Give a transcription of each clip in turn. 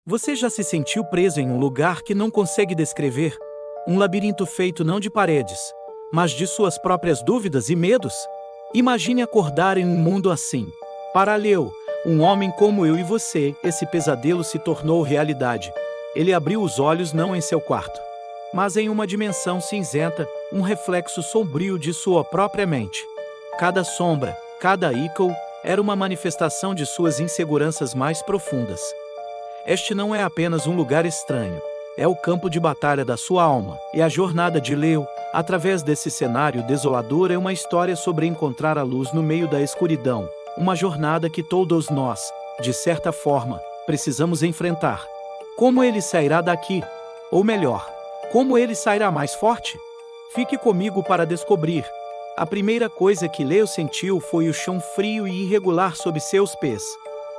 Você já se sentiu preso em um lugar que não consegue descrever? Um labirinto feito não de paredes, mas de suas próprias dúvidas e medos? Imagine acordar em um mundo assim. Para Leo, um homem como eu e você, esse pesadelo se tornou realidade. Ele abriu os olhos não em seu quarto, mas em uma dimensão cinzenta, um reflexo sombrio de sua própria mente. Cada sombra, cada ícone, era uma manifestação de suas inseguranças mais profundas. Este não é apenas um lugar estranho, é o campo de batalha da sua alma, e a jornada de Leo, através desse cenário desolador, é uma história sobre encontrar a luz no meio da escuridão, uma jornada que todos nós, de certa forma, precisamos enfrentar. Como ele sairá daqui? Ou melhor, como ele sairá mais forte? Fique comigo para descobrir. A primeira coisa que Leo sentiu foi o chão frio e irregular sob seus pés.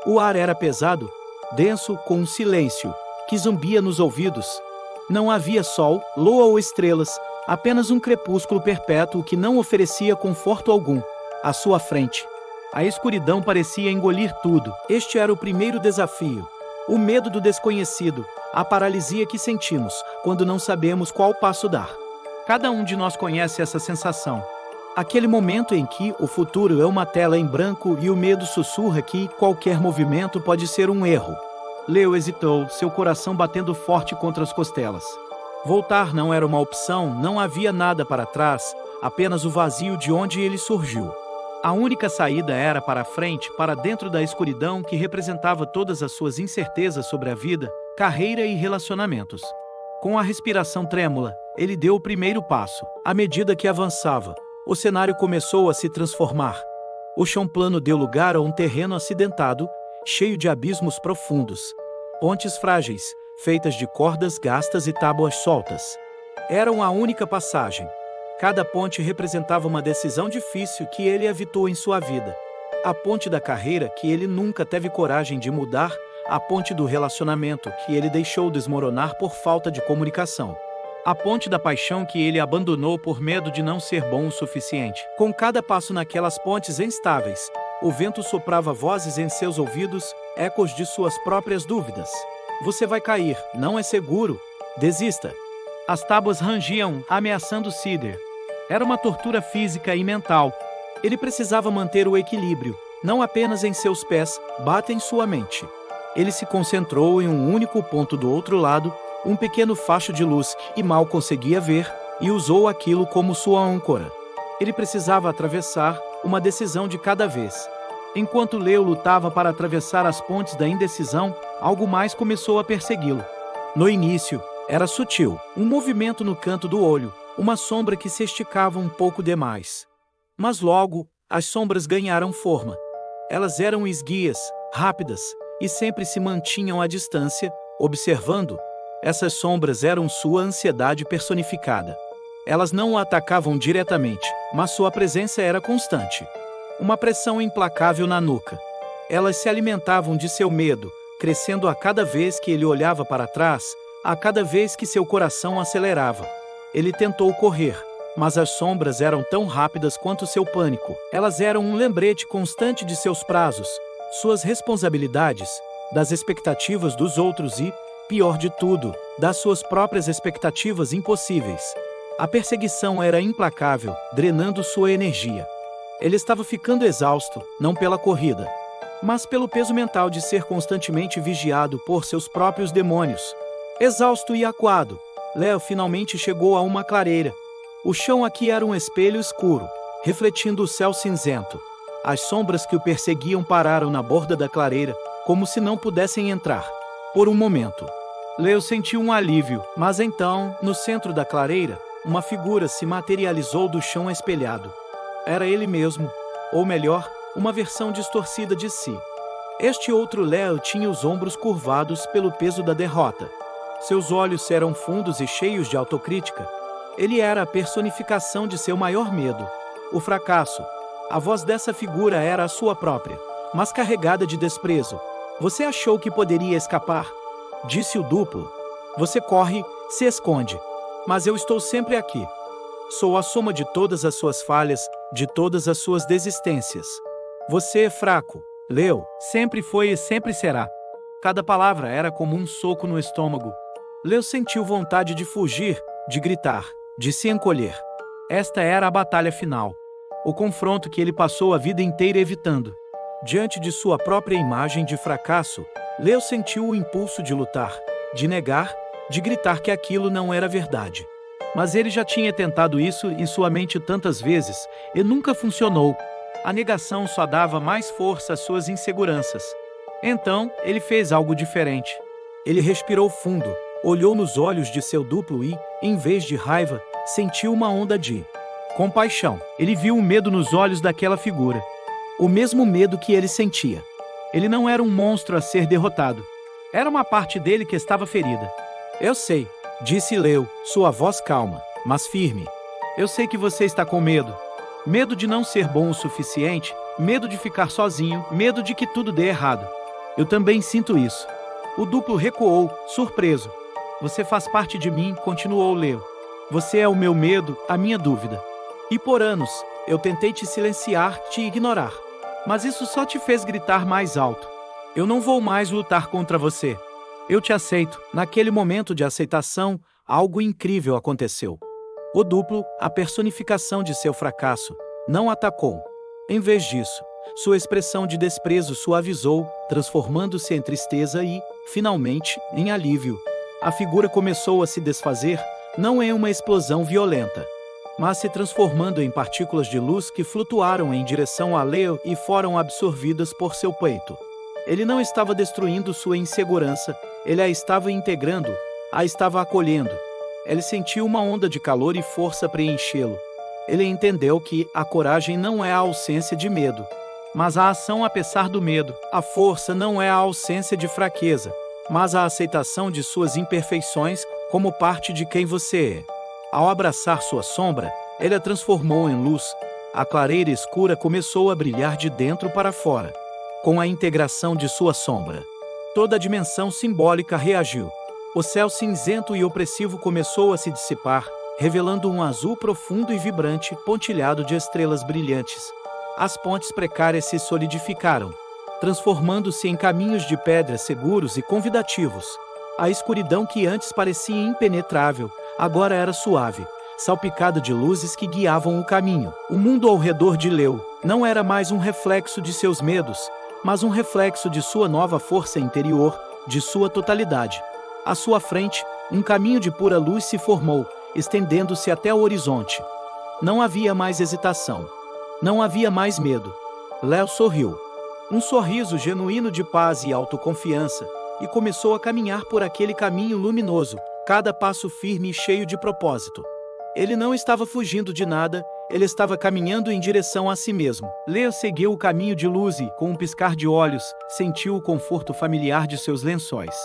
O ar era pesado, denso, com um silêncio que zumbia nos ouvidos. Não havia sol, lua ou estrelas, apenas um crepúsculo perpétuo que não oferecia conforto algum. À sua frente, a escuridão parecia engolir tudo. Este era o primeiro desafio. O medo do desconhecido, a paralisia que sentimos quando não sabemos qual passo dar. Cada um de nós conhece essa sensação. Aquele momento em que o futuro é uma tela em branco e o medo sussurra que qualquer movimento pode ser um erro. Leo hesitou, seu coração batendo forte contra as costelas. Voltar não era uma opção, não havia nada para trás, apenas o vazio de onde ele surgiu. A única saída era para a frente, para dentro da escuridão que representava todas as suas incertezas sobre a vida, carreira e relacionamentos. Com a respiração trêmula, ele deu o primeiro passo. À medida que avançava, o cenário começou a se transformar. O chão plano deu lugar a um terreno acidentado, cheio de abismos profundos. Pontes frágeis, feitas de cordas gastas e tábuas soltas, eram a única passagem. Cada ponte representava uma decisão difícil que ele evitou em sua vida. A ponte da carreira que ele nunca teve coragem de mudar, a ponte do relacionamento que ele deixou desmoronar por falta de comunicação. A ponte da paixão que ele abandonou por medo de não ser bom o suficiente. Com cada passo naquelas pontes instáveis, o vento soprava vozes em seus ouvidos, ecos de suas próprias dúvidas. Você vai cair, não é seguro. Desista. As tábuas rangiam, ameaçando Cider. Era uma tortura física e mental. Ele precisava manter o equilíbrio, não apenas em seus pés, bata em sua mente. Ele se concentrou em um único ponto do outro lado, um pequeno facho de luz que mal conseguia ver, e usou aquilo como sua âncora. Ele precisava atravessar, uma decisão de cada vez. Enquanto Leo lutava para atravessar as pontes da indecisão, algo mais começou a persegui-lo. No início, era sutil, um movimento no canto do olho, uma sombra que se esticava um pouco demais. Mas logo, as sombras ganharam forma. Elas eram esguias, rápidas, e sempre se mantinham à distância, observando. Essas sombras eram sua ansiedade personificada. Elas não o atacavam diretamente, mas sua presença era constante. Uma pressão implacável na nuca. Elas se alimentavam de seu medo, crescendo a cada vez que ele olhava para trás, a cada vez que seu coração acelerava. Ele tentou correr, mas as sombras eram tão rápidas quanto seu pânico. Elas eram um lembrete constante de seus prazos, suas responsabilidades, das expectativas dos outros e, pior de tudo, das suas próprias expectativas impossíveis. A perseguição era implacável, drenando sua energia. Ele estava ficando exausto, não pela corrida, mas pelo peso mental de ser constantemente vigiado por seus próprios demônios. Exausto e acuado, Leo finalmente chegou a uma clareira. O chão aqui era um espelho escuro, refletindo o céu cinzento. As sombras que o perseguiam pararam na borda da clareira, como se não pudessem entrar. Por um momento, Leo sentiu um alívio, mas então, no centro da clareira, uma figura se materializou do chão espelhado. Era ele mesmo, ou melhor, uma versão distorcida de si. Este outro Leo tinha os ombros curvados pelo peso da derrota. Seus olhos eram fundos e cheios de autocrítica. Ele era a personificação de seu maior medo, o fracasso. A voz dessa figura era a sua própria, mas carregada de desprezo. Você achou que poderia escapar? Disse o duplo. Você corre, se esconde. Mas eu estou sempre aqui. Sou a soma de todas as suas falhas, de todas as suas desistências. Você é fraco, Leo, sempre foi e sempre será. Cada palavra era como um soco no estômago. Leo sentiu vontade de fugir, de gritar, de se encolher. Esta era a batalha final. O confronto que ele passou a vida inteira evitando. Diante de sua própria imagem de fracasso, Leo sentiu o impulso de lutar, de negar, de gritar que aquilo não era verdade. Mas ele já tinha tentado isso em sua mente tantas vezes, e nunca funcionou. A negação só dava mais força às suas inseguranças. Então, ele fez algo diferente. Ele respirou fundo, olhou nos olhos de seu duplo e, em vez de raiva, sentiu uma onda de compaixão. Ele viu o medo nos olhos daquela figura. O mesmo medo que ele sentia. Ele não era um monstro a ser derrotado. Era uma parte dele que estava ferida. Eu sei, disse Leo, sua voz calma, mas firme. Eu sei que você está com medo. Medo de não ser bom o suficiente, medo de ficar sozinho, medo de que tudo dê errado. Eu também sinto isso. O duplo recuou, surpreso. Você faz parte de mim, continuou Leo. Você é o meu medo, a minha dúvida. E por anos, eu tentei te silenciar, te ignorar. Mas isso só te fez gritar mais alto. Eu não vou mais lutar contra você. Eu te aceito. Naquele momento de aceitação, algo incrível aconteceu. O duplo, a personificação de seu fracasso, não atacou. Em vez disso, sua expressão de desprezo suavizou, transformando-se em tristeza e, finalmente, em alívio. A figura começou a se desfazer, não em uma explosão violenta, mas se transformando em partículas de luz que flutuaram em direção a Leo e foram absorvidas por seu peito. Ele não estava destruindo sua insegurança, ele a estava integrando, a estava acolhendo. Ele sentiu uma onda de calor e força preenchê-lo. Ele entendeu que a coragem não é a ausência de medo, mas a ação apesar do medo. A força não é a ausência de fraqueza, mas a aceitação de suas imperfeições como parte de quem você é. Ao abraçar sua sombra, ele a transformou em luz. A clareira escura começou a brilhar de dentro para fora. Com a integração de sua sombra, toda a dimensão simbólica reagiu. O céu cinzento e opressivo começou a se dissipar, revelando um azul profundo e vibrante, pontilhado de estrelas brilhantes. As pontes precárias se solidificaram, transformando-se em caminhos de pedra seguros e convidativos. A escuridão que antes parecia impenetrável, agora era suave, salpicada de luzes que guiavam o caminho. O mundo ao redor de Leo não era mais um reflexo de seus medos, mas um reflexo de sua nova força interior, de sua totalidade. À sua frente, um caminho de pura luz se formou, estendendo-se até o horizonte. Não havia mais hesitação. Não havia mais medo. Leo sorriu. Um sorriso genuíno de paz e autoconfiança, e começou a caminhar por aquele caminho luminoso, cada passo firme e cheio de propósito. Ele não estava fugindo de nada, ele estava caminhando em direção a si mesmo. Leo seguiu o caminho de luz e, com um piscar de olhos, sentiu o conforto familiar de seus lençóis.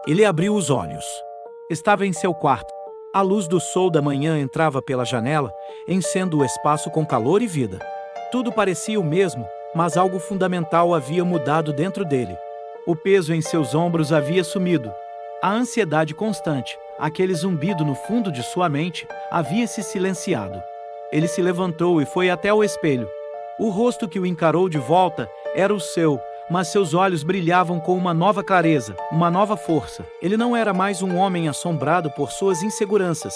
Ele abriu os olhos. Estava em seu quarto. A luz do sol da manhã entrava pela janela, enchendo o espaço com calor e vida. Tudo parecia o mesmo, mas algo fundamental havia mudado dentro dele. O peso em seus ombros havia sumido. A ansiedade constante, aquele zumbido no fundo de sua mente, havia se silenciado. Ele se levantou e foi até o espelho. O rosto que o encarou de volta era o seu, mas seus olhos brilhavam com uma nova clareza, uma nova força. Ele não era mais um homem assombrado por suas inseguranças.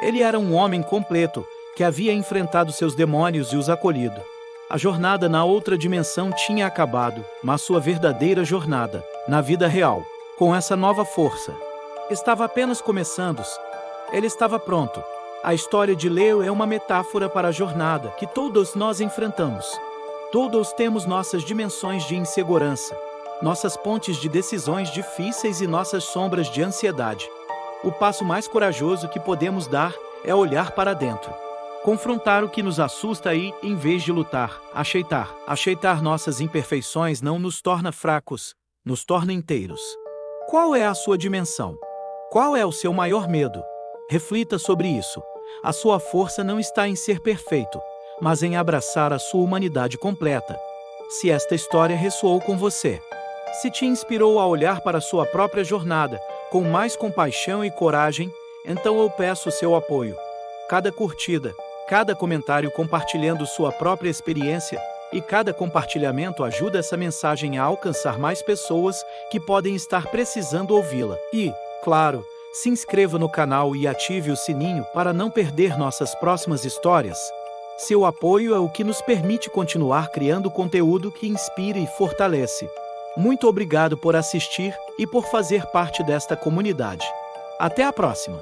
Ele era um homem completo, que havia enfrentado seus demônios e os acolhido. A jornada na outra dimensão tinha acabado, mas sua verdadeira jornada, na vida real, com essa nova força, estava apenas começando. Ele estava pronto. A história de Leo é uma metáfora para a jornada que todos nós enfrentamos. Todos temos nossas dimensões de insegurança, nossas pontes de decisões difíceis e nossas sombras de ansiedade. O passo mais corajoso que podemos dar é olhar para dentro. Confrontar o que nos assusta e, em vez de lutar, aceitar. Aceitar nossas imperfeições não nos torna fracos, nos torna inteiros. Qual é a sua dimensão? Qual é o seu maior medo? Reflita sobre isso. A sua força não está em ser perfeito, mas em abraçar a sua humanidade completa. Se esta história ressoou com você, se te inspirou a olhar para a sua própria jornada com mais compaixão e coragem, então eu peço o seu apoio. Cada curtida, cada comentário compartilhando sua própria experiência e cada compartilhamento ajuda essa mensagem a alcançar mais pessoas que podem estar precisando ouvi-la. E, claro, se inscreva no canal e ative o sininho para não perder nossas próximas histórias. Seu apoio é o que nos permite continuar criando conteúdo que inspire e fortalece. Muito obrigado por assistir e por fazer parte desta comunidade. Até a próxima!